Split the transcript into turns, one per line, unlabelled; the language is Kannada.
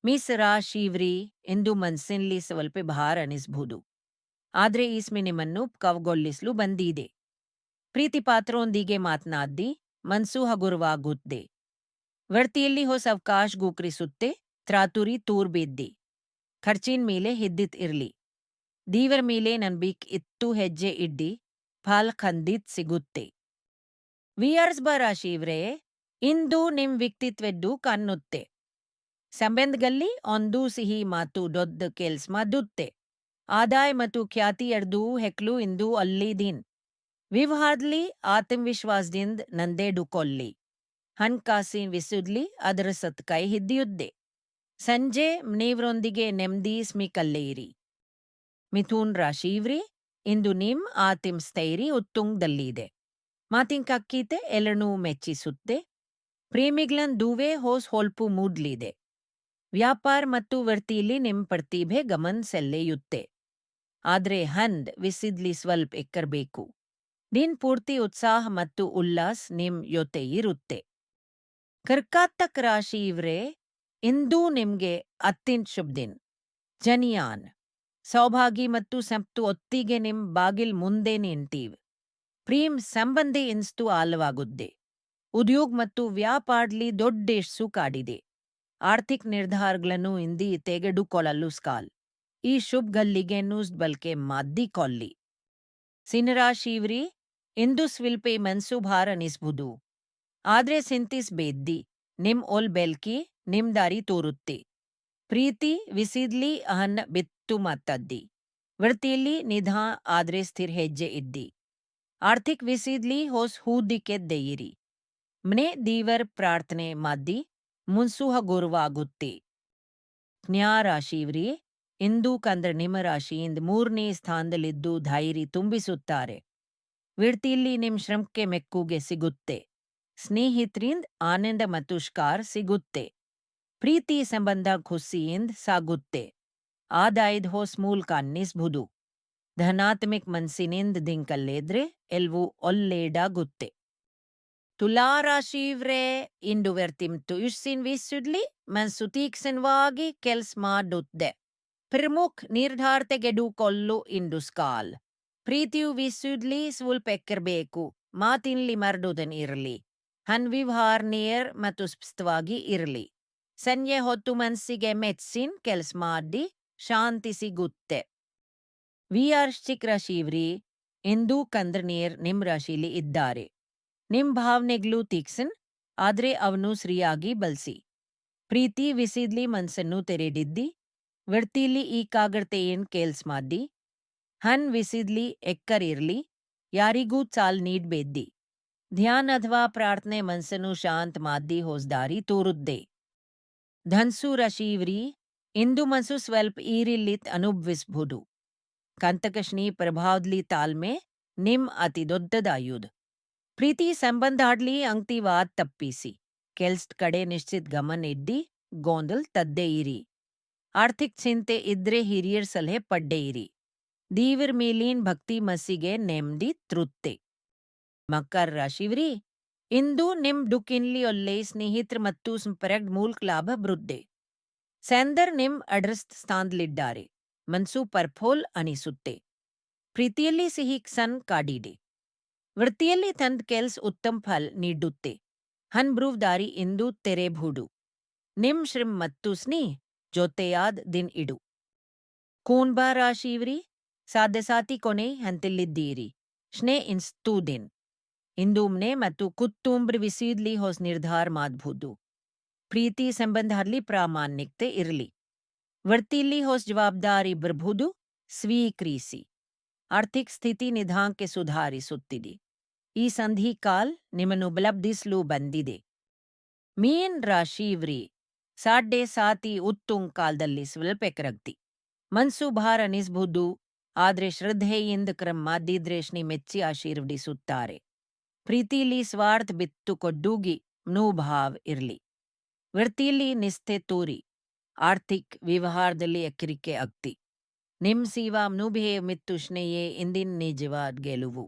ಮೀಸರಾ ಶೀವ್ರಿ ಎಂದು ಮನ್ಸಿನ್ಲಿ ಸ್ವಲ್ಪ ಭಾರ ಅನಿಸ್ಬಹುದು. ಆದ್ರೆ ಈಸ್ಮೆ ನಿಮ್ಮನ್ನು ಕವಗೊಳ್ಳಿಸಲು ಬಂದಿದೆ. ಪ್ರೀತಿ ಪಾತ್ರರೊಂದಿಗೆ ಮಾತನಾಡಿ ಮನ್ಸು ಹಗುರವಾಗುತ್ತೆ. ವರ್ತಿಯಲ್ಲಿ ಹೊಸ ಅವಕಾಶ ಗೋಕರಿಸುತ್ತೆ. ತ್ರಾತುರಿ ತೂರ್ಬೇದ್ದೆ. ಖರ್ಚಿನ ಮೇಲೆ ಹಿದ್ದಿತ್ ಇರ್ಲಿ. ದೀವರ ಮೇಲೆ ನಂಬಿಕ್ ಇತ್ತು ಹೆಜ್ಜೆ ಇಡ್ಡಿ ಫಾಲ್ ಖಂದಿತ್ ಸಿಗುತ್ತೆ. ವಿಯರ್ಸ್ ಬರಾಶಿವ್ರೆ ಇಂದು ನಿಮ್ ವ್ಯಕ್ತಿತ್ವದ್ದು ಕಾಣುತ್ತೆ. ಸಂಬಂಧಗಳಲ್ಲಿ ಒಂದು ಸಿಹಿ ಮಾತು ದೊಡ್ಡ ಕೆಲ್ಸ ಮಾಡುತ್ತೆ. ಆದಾಯ ಮತ್ತು ಖ್ಯಾತಿ ಎರಡೂ ಹೆಕ್ಲು ಇಂದು ಅಲ್ಲಿದೀನ್. ವ್ಯವಹಾರದಲ್ಲಿ ಆತ್ಮವಿಶ್ವಾಸದಿಂದ ನಂದೇಡುಕೊಳ್ಳಿ. ಹಣಕಾಸಿನ ವಿಷಯದಲ್ಲಿ ಅದರ ಸತ್ಕೈ ಹಿಡಿಯುತ್ತೆ. ಸಂಜೆ ಮನೆಯವರೊಂದಿಗೆ ನೆಮ್ಮದಿ ಸ್ಮಿಕಲ್ಲೇರಿ. ಮಿಥುನ್ ರಾಶಿವ್ರಿ ಇಂದು ನಿಮ್ ಆತ್ಮಸ್ಥೈರ್ಯ ಉತ್ತುಂಗದಲ್ಲಿದೆ. ಮಾತಿನ ಕಕ್ಕಿತೆ ಎಲ್ಲರನ್ನೂ ಮೆಚ್ಚಿಸುತ್ತೆ. ಪ್ರೇಮಿಗಳನ್ ದುವೆ ಹೊಸ ಹೊಲ್ಪು ಮೂಡ್ಲಿದೆ. ವ್ಯಾಪಾರ ಮತ್ತು ವೃತ್ತಿಯಲ್ಲಿ ನಿಮ್ಮ ಪ್ರತಿಭೆ ಗಮನ ಸೆಳೆಯುತ್ತೆ. ಆದ್ರೆ ಹಂದ್ ವಿಸಿದ್ಲಿ ಸ್ವಲ್ಪ ಎಕ್ಕರ್ಬೇಕು. ದಿನ ಪೂರ್ತಿ ಉತ್ಸಾಹ ಮತ್ತು ಉಲ್ಲಾಸ ನಿಮ್ ಜೊತೆ ಇರುತ್ತೆ. ಕರ್ಕಾಟಕ ರಾಶಿ ಇವ್ರೆ ಇಂದು ನಿಮ್ಗೆ ಅತ್ಯಂತ ಶುಭ ದಿನ. ಜನಿಯಾನ್ ಸೌಭಾಗ್ಯ ಮತ್ತು ಸಂಪತ್ತು ಒತ್ತಿಗೆ ನಿಮ್ ಬಾಗಿಲ್ ಮುಂದೆ ನಿಂತೀವ್. ಪ್ರೇಮ್ ಸಂಬಂಧಿ ಇನ್ಸ್ತು ಆಳವಾಗುತ್ತದೆ. ಉದ್ಯೋಗ ಮತ್ತು ವ್ಯಾಪಾರದಲ್ಲಿ ದೊಡ್ಡ ಯಶಸ್ಸು ಕಾಡಿದೆ. ಆರ್ಥಿಕ ನಿರ್ಧಾರಗಳನ್ನು ಇಂದಿ ತೆಗೆದುಕೊಳ್ಳಲು ಸ್ಕಾಲ್. ಈ ಶುಭ ಗಲ್ಲಿಗೆ ನ್ಯೂಸ್ ಬಲ್ಕೆ ಮಾದ್ದಿಕೊಳ್ಳಿ. ಸಿನರಾಶಿವ್ರಿ ಇಂದು ಸ್ವಿಲ್ಪೆ ಮನ್ಸು ಭಾರ ಅನಿಸ್ಬಹುದು. ಆದ್ರೆ ಚಿಂತಿಸ್ಬೇಡಿ. ನಿಮ್ ಓಲ್ ಬೆಲ್ಕಿ ನಿಮ್ ದಾರಿ ತೋರುತ್ತೆ. ಪ್ರೀತಿ ವಿಸಿದ್ಲಿ ಅಹನ್ ಬಿತ್ತು ಮಾತದ್ದಿ. ವೃತ್ತಿಯಲ್ಲಿ ನಿಧಾ ಆದ್ರೆ ಸ್ಥಿರ ಹೆಜ್ಜೆ ಇದ್ದಿ. ಆರ್ಥಿಕ ವಿಸಿದ್ಲಿ ಹೊಸ ಹೂಡಿಕೆದ್ದೆಯಿರಿ. ಮನೆ ದೇವರ ಪ್ರಾರ್ಥನೆ ಮಾಡಿ ಮುನ್ಸು ಹಗುರವಾಗುತ್ತೆ. ಕನ್ಯಾ ರಾಶಿವ್ರಿ ಇಂದು ಕಂದ್ರ ನಿಮ್ಮ ರಾಶಿಯಿಂದ 3ನೇ ಸ್ಥಾನದಲ್ಲಿದ್ದು ಧೈರ್ಯ ತುಂಬಿಸುತ್ತಾರೆ. ವೃತ್ತಿಯಲ್ಲಿ ನಿಮ್ ಶ್ರಮಕ್ಕೆ ಮೆಕ್ಕುಗೆ ಸಿಗುತ್ತೆ. ಸ್ನೇಹಿತರಿಂದ ಆನಂದ ಮತ್ತು ಶ್ಕಾರ ಸಿಗುತ್ತೆ. ಪ್ರೀತಿ ಸಂಬಂಧ ಖುಷಿಯಿಂದ ಸಾಗುತ್ತೆ. ಆದಾಯದ ಹೊಸ ಮೂಲಕ ಅನ್ನಿಸ್ಬಹುದು. ಧನಾತ್ಮಕ ಮನಸ್ಸಿನಿಂದ ದಿನಕಲ್ಲೆದ್ರೆ ಎಲ್ವೂ ಒಳ್ಳೆಯದಾಗುತ್ತೆ. ತುಲಾ ರಾಶಿವ್ರೆ ಇಂದು ವ್ಯಕ್ತಿ ಮತ್ತು ಯಶಸ್ಸಿನ ವಿಷಯದಲ್ಲಿ ಮನಸ್ಸು ತೀಕ್ಷ್ಣವಾಗಿ ಕೆಲಸ ಮಾಡುತ್ತೆ. ಪ್ರಮುಖ ನಿರ್ಧಾರ ತೆಗೆದುಕೊಳ್ಳಲು ಇಂದು ಸ್ಕಾಲ್. ಪ್ರೀತಿಯು ವಿಷಯದಲ್ಲಿ ಸ್ವಲ್ಪ ಎಕ್ಕರ್ಬೇಕು. ಮಾತಿನಲ್ಲಿ ಮರಡುದನ್ ಇರಲಿ. ವ್ಯವಹಾರ ನೇರ ಮತ್ತು ಸ್ಪಷ್ಟವಾಗಿ ಇರಲಿ. ಸಂಜೆ ಹೊತ್ತು ಮನಸ್ಸಿಗೆ ಮೆಚ್ಚಿನ ಕೆಲಸ ಮಾಡಿ ಶಾಂತಿ ಸಿಗುತ್ತೆ. ವೃಶ್ಚಿಕ ರಾಶಿವ್ರಿ ಇಂದು ಕಂದ್ರ ನೇರ್ ನಿಮ್ ರಾಶಿಲಿ ಇದ್ದಾರೆ. ನಿಮ್ ಭಾವನೆಗಳು ತೀಕ್ಷ್ಣ ಆದ್ರೆ ಅವನು ಸರಿಯಾಗಿ ಬಳಸಿ. ಪ್ರೀತಿ ವಿಸಿದ್ಲಿ ಮನಸ್ಸನ್ನು ತೆರೆದಿದ್ದಿ. ವೃತ್ತಿಲಿ ಏಕಾಗ್ರತೆಯನ್ನು ಕೆಲ್ಸ ಮಾಡಿ. ಹನ್ ವಿಸಿದ್ಲಿ ಎಕ್ಕರಿರ್ಲಿ. ಯಾರಿಗೂ ಚಾಲ್ ನೀಡ್ಬೇಡಿ. ಧ್ಯಾನ ಅಥವಾ ಪ್ರಾರ್ಥನೆ ಮನಸ್ಸನ್ನು ಶಾಂತ ಮಾಡಿ ಹೊಸ ದಾರಿ ತೋರುದ್ದೆ. ಧನ್ಸು ರಾಶಿವ್ರಿ ಇಂದು ಮನಸ್ಸು ಸ್ವಲ್ಪ ಈರಿಲ್ಲಿತ್ ಅನುಭವಿಸಬಹುದು. ಕಂತಕಶ್ನಿ ಪ್ರಭಾವದಲ್ಲಿ ತಾಳ್ಮೆ ನಿಮ್ ಅತಿ ದೊಡ್ಡದಾಯುಧ. ಪ್ರೀತಿ ಸಂಬಂಧ ಆಡ್ಲಿ ಅಂತಿವಾದ ತಪ್ಪಿಸಿ. ಕೆಲ್ಸದ ಕಡೆ ನಿಶ್ಚಿತ ಗಮನ ಇಡ್ಡಿ. ಗೊಂದಲ್ ತದ್ದೇ ಇರಿ. ಆರ್ಥಿಕ ಚಿಂತೆ ಇದ್ರೆ ಹಿರಿಯರ ಸಲಹೆ ಪಡ್ಡೆ ಇರಿ. ದೇವರ ಮೇಲಿನ ಭಕ್ತಿ ಮಸಿಗೆ ನೆಮ್ಮದಿ ತೃಪ್ತಿ. ಮಕರ ರಾಶಿವ್ರಿ ಇಂದು ನಿಮ್ ಡುಕಿನ್ಲಿ ಒಳ್ಳೆ ಸ್ನೇಹಿತರ ಮತ್ತು ಸಂಪರ್ಕದ ಮೂಲಕ ಲಾಭ ಬರುತ್ತೆ. ಸ್ಯಾಂದರ್ ನಿಮ್ ಅಡ್ರೆಸ್ ಸ್ಥಾನದಲ್ಲಿದ್ದಾರೆ. ಮನ್ಸು ಪರ್ಫೋಲ್ ಅನಿಸುತ್ತೆ. ಪ್ರೀತಿಯಲ್ಲಿ ಸಿಹಿ ಸನ್ ಕಾಡಿದೆ. ವೃತ್ತಿಯಲ್ಲಿ ತಂದ ಕೆಲ್ಸ ಉತ್ತಮ ಫಲ ನೀಡುತ್ತೆ. ಹನ್ಬ್ರೂವ್ ದಾರಿ ಇಂದು ತೆರೆಬಹುದು. ನಿಮ್ ಶ್ರಮ ಮತ್ತು ಸ್ನೇಹ ಜೊತೆಯಾದ ದಿನ ಇಡು. ಕುಂಭ ರಾಶಿವ್ರಿ ಸಾಧ್ಯಸಾತಿ ಕೊನೆ ಹಂತಲ್ಲಿದ್ದೀರಿ. ಸ್ನೇಹ ಇನ್ಸ್ತು ದಿನ. ಇಂದು ಮನೆ ಮತ್ತು ಕುಟುಂಬ ವಿಷಯದಲ್ಲಿ ಹೊಸ ನಿರ್ಧಾರ ಮಾಡಬಹುದು. ಪ್ರೀತಿ ಸಂಬಂಧದಲ್ಲಿ ಪ್ರಾಮಾಣಿಕತೆ ಇರಲಿ. ವೃತ್ತಿಯಲ್ಲಿ ಹೊಸ ಜವಾಬ್ದಾರಿ ಬರಬಹುದು. ಸ್ವೀಕರಿಸಿ. ಆರ್ಥಿಕ ಸ್ಥಿತಿ ನಿಧಾನಕ್ಕೆ ಸುಧಾರಿಸುತ್ತಿದೆ. ಈ ಸಂಧಿ ಕಾಲ್ ನಿಮ್ಮನ್ನು ಬಲಬ್ಧಿಸಲು ಬಂದಿದೆ. ಮೀನ್ ರಾಶಿವ್ರಿ ಸಾಡೆ ಸಾತಿ ಉತ್ತುಂಗ ಕಾಲದಲ್ಲಿ ಸ್ವಲ್ಪ ಎಕರಗ್ತಿ. ಮನ್ಸು ಭಾರ ಅನಿಸ್ಬಹುದು. ಆದ್ರೆ ಶ್ರದ್ಧೆಯಿಂದ ಕ್ರಮ ಮಾಡಿದ್ರೆ ಶ್ರೀ ಮೆಚ್ಚಿ ಆಶೀರ್ವದಿಸುತ್ತಾರೆ. ಪ್ರೀತಿಲಿ ಸ್ವಾರ್ಥ ಬಿತ್ತು ಕೊಡ್ಡುಗಿ ಮನೋಭಾವ ಇರಲಿ. ವೃತ್ತಿಯಲ್ಲಿ ನಿಷ್ಠೆ ತೋರಿ. ಆರ್ಥಿಕ ವ್ಯವಹಾರದಲ್ಲಿ ಎಚ್ಚರಿಕೆ ಅಗತ್ಯ. ನಿಮ್ ಸೇವಾ ಅನುಭವ ಮತ್ತು ಸ್ನೇಹ ಇಂದಿನ ನಿಜವಾದ ಗೆಲುವು.